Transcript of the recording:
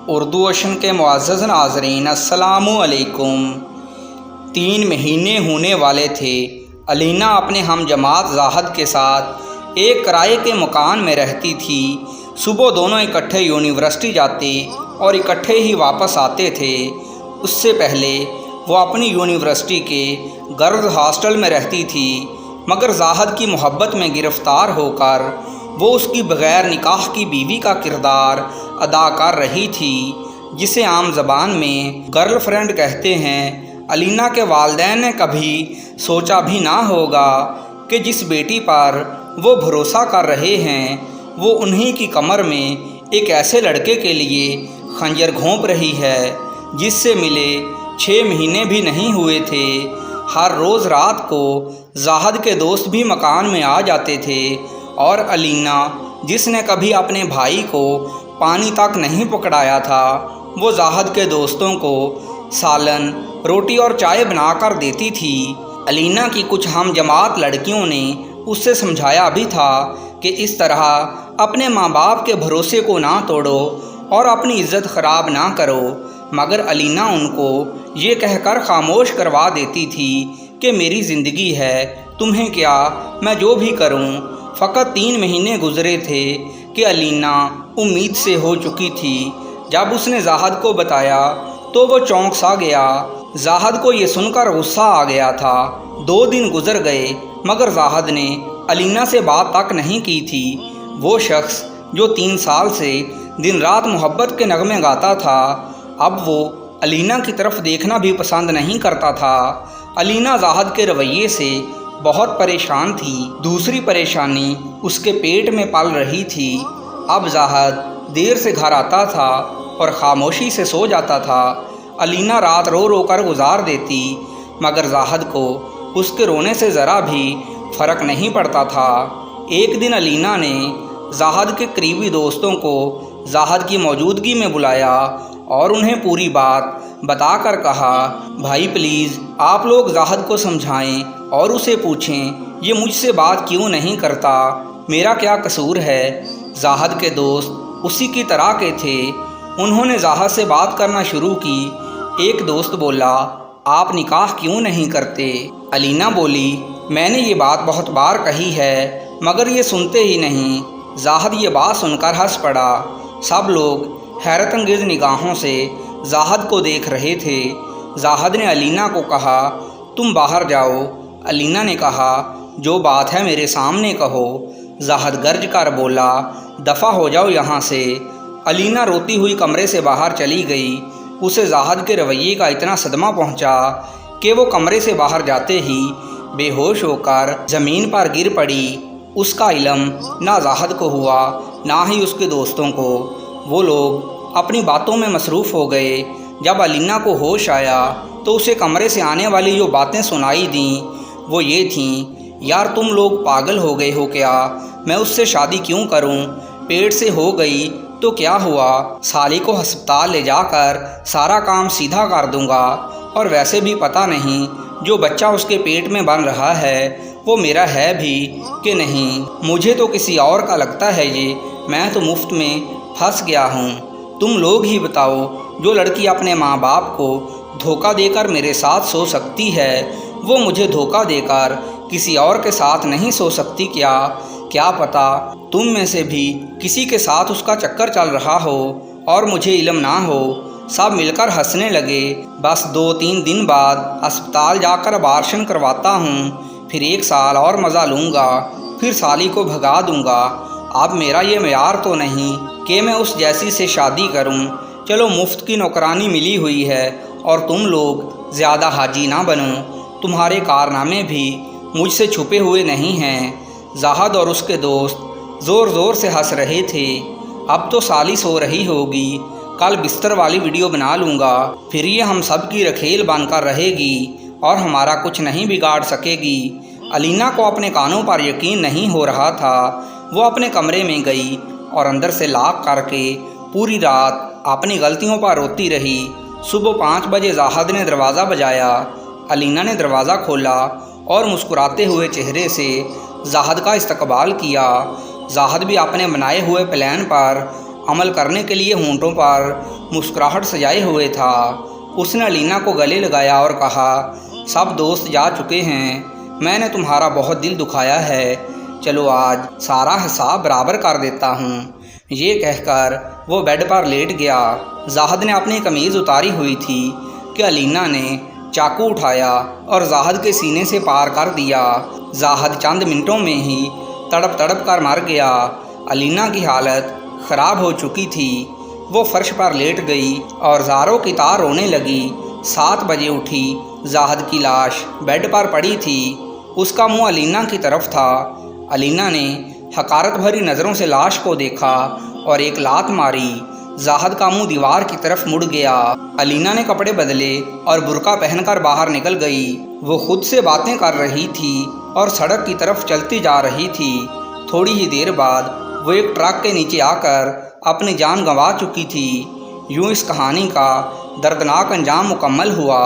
Urdu ocean کے معزز ناظرین السلام علیکم۔ 3 مہینے ہونے والے تھے۔ علینا اپنے ہم جماعت زاہد کے ساتھ ایک کرائے کے مکان میں رہتی تھی۔ صبح دونوں اکٹھے یونیورسٹی جاتے اور اکٹھے ہی واپس آتے تھے۔ اس سے پہلے وہ اپنی یونیورسٹی کے گرلز ہاسٹل میں رہتی تھی، مگر زاہد کی محبت میں گرفتار ہو کر وہ اس کی بغیر نکاح کی بیوی کا کردار ادا کر رہی تھی، جسے عام زبان میں گرل فرینڈ کہتے ہیں۔ علینا کے والدین نے کبھی سوچا بھی نہ ہوگا کہ جس بیٹی پر وہ بھروسہ کر رہے ہیں وہ انہی کی کمر میں ایک ایسے لڑکے کے لیے خنجر گھونپ رہی ہے جس سے ملے 6 مہینے بھی نہیں ہوئے تھے۔ ہر روز رات کو زاہد کے دوست بھی مکان میں آ جاتے تھے اور علینا، جس نے کبھی اپنے بھائی کو پانی تک نہیں پکڑایا تھا، وہ زاہد کے دوستوں کو سالن، روٹی اور چائے بنا کر دیتی تھی۔ علینا کی کچھ ہم جماعت لڑکیوں نے اس سے سمجھایا بھی تھا کہ اس طرح اپنے ماں باپ کے بھروسے کو نہ توڑو اور اپنی عزت خراب نہ کرو، مگر علینا ان کو یہ کہہ کر خاموش کروا دیتی تھی کہ میری زندگی ہے، تمہیں کیا، میں جو بھی کروں۔ فقط 3 مہینے گزرے تھے کہ علینا امید سے ہو چکی تھی۔ جب اس نے زاہد کو بتایا تو وہ چونک سا گیا۔ زاہد کو یہ سن کر غصہ آ گیا تھا۔ 2 دن گزر گئے مگر زاہد نے علینا سے بات تک نہیں کی تھی۔ وہ شخص جو 3 سال سے دن رات محبت کے نغمے گاتا تھا، اب وہ علینا کی طرف دیکھنا بھی پسند نہیں کرتا تھا۔ علینا زاہد کے رویے سے بہت پریشان تھی۔ دوسری پریشانی اس کے پیٹ میں پل رہی تھی۔ اب زاہد دیر سے گھر آتا تھا اور خاموشی سے سو جاتا تھا۔ علینا رات رو رو کر گزار دیتی، مگر زاہد کو اس کے رونے سے ذرا بھی فرق نہیں پڑتا تھا۔ ایک دن علینا نے زاہد کے قریبی دوستوں کو زاہد کی موجودگی میں بلایا اور انہیں پوری بات بتا کر کہا، بھائی پلیز آپ لوگ زاہد کو سمجھائیں اور اسے پوچھیں یہ مجھ سے بات کیوں نہیں کرتا، میرا کیا قصور ہے۔ زاہد کے دوست اسی کی طرح کے تھے۔ انہوں نے زاہد سے بات کرنا شروع کی۔ ایک دوست بولا، آپ نکاح کیوں نہیں کرتے؟ علینا بولی، میں نے یہ بات بہت بار کہی ہے مگر یہ سنتے ہی نہیں۔ زاہد یہ بات سن کر ہنس پڑا۔ سب لوگ حیرت انگیز نگاہوں سے زاہد کو دیکھ رہے تھے۔ زاہد نے علینا کو کہا، تم باہر جاؤ۔ علینا نے کہا، جو بات ہے میرے سامنے کہو۔ زاہد گرج کر بولا، دفع ہو جاؤ یہاں سے۔ علینا روتی ہوئی کمرے سے باہر چلی گئی۔ اسے زاہد کے رویے کا اتنا صدمہ پہنچا کہ وہ کمرے سے باہر جاتے ہی بے ہوش ہو کر زمین پر گر پڑی۔ اس کا علم نہ زاہد کو ہوا نہ ہی اس کے دوستوں کو۔ وہ لوگ اپنی باتوں میں مصروف ہو گئے۔ جب علینا کو ہوش آیا تو اسے کمرے سے آنے والی جو باتیں سنائی دیں وہ یہ تھیں، یار تم لوگ پاگل ہو گئے ہو کیا؟ میں اس سے شادی کیوں کروں؟ پیٹ سے ہو گئی تو کیا ہوا؟ سالی کو ہسپتال لے جا کر سارا کام سیدھا کر دوں گا، اور ویسے بھی پتہ نہیں جو بچہ اس کے پیٹ میں بن رہا ہے وہ میرا ہے بھی کہ نہیں۔ مجھے تو کسی اور کا لگتا ہے یہ، میں تو مفت میں پھنس گیا ہوں۔ تم لوگ ہی بتاؤ، جو لڑکی اپنے ماں باپ کو دھوکہ دے کر میرے ساتھ سو سکتی ہے وہ مجھے دھوکہ دے کر کسی اور کے ساتھ نہیں سو سکتی کیا؟ کیا پتہ تم میں سے بھی کسی کے ساتھ اس کا چکر چل رہا ہو اور مجھے علم نہ ہو۔ سب مل کر ہنسنے لگے۔ بس 2-3 دن بعد ہسپتال جا کر ابارشن کرواتا ہوں، پھر 1 سال اور مزہ لوں گا، پھر سالی کو بھگا دوں گا۔ اب میرا یہ معیار تو نہیں کہ میں اس جیسی سے شادی کروں۔ چلو مفت کی نوکرانی ملی ہوئی ہے اور تم لوگ زیادہ حاجی نہ بنو، تمہارے کارنامے بھی مجھ سے چھپے ہوئے نہیں ہیں۔ زاہد اور اس کے دوست زور زور سے ہنس رہے تھے۔ اب تو سالی سو رہی ہوگی، کل بستر والی ویڈیو بنا لوں گا، پھر یہ ہم سب کی رکھیل بن کر رہے گی اور ہمارا کچھ نہیں بگاڑ سکے گی۔ علینا کو اپنے کانوں پر یقین نہیں ہو رہا تھا۔ وہ اپنے کمرے میں گئی اور اندر سے لاک کر کے پوری رات اپنی غلطیوں پر روتی رہی۔ صبح 5 بجے زاہد نے دروازہ بجایا۔ علینا نے دروازہ کھولا اور مسکراتے ہوئے چہرے سے زاہد کا استقبال کیا۔ زاہد بھی اپنے بنائے ہوئے پلان پر عمل کرنے کے لیے ہونٹوں پر مسکراہٹ سجائے ہوئے تھا۔ اس نے علینا کو گلے لگایا اور کہا، سب دوست جا چکے ہیں، میں نے تمہارا بہت دل دکھایا ہے، چلو آج سارا حساب برابر کر دیتا ہوں۔ یہ کہہ کر وہ بیڈ پر لیٹ گیا۔ زاہد نے اپنی قمیض اتاری ہوئی تھی کہ علینا نے چاقو اٹھایا اور زاہد کے سینے سے پار کر دیا۔ زاہد چند منٹوں میں ہی تڑپ تڑپ کر مر گیا۔ علینا کی حالت خراب ہو چکی تھی۔ وہ فرش پر لیٹ گئی اور زاروں کی طرح رونے لگی۔ 7 بجے اٹھی، زاہد کی لاش بیڈ پر پڑی تھی، اس کا منہ علینا کی طرف تھا۔ علینا نے حقارت بھری نظروں سے لاش کو دیکھا اور ایک لات ماری۔ زاہد کا منہ دیوار کی طرف مڑ گیا۔ علینا نے کپڑے بدلے اور برقع پہن کر باہر نکل گئی۔ وہ خود سے باتیں کر رہی تھی اور سڑک کی طرف چلتی جا رہی تھی۔ تھوڑی ہی دیر بعد وہ ایک ٹرک کے نیچے آ کر اپنی جان گنوا چکی تھی۔ یوں اس کہانی کا دردناک انجام مکمل ہوا۔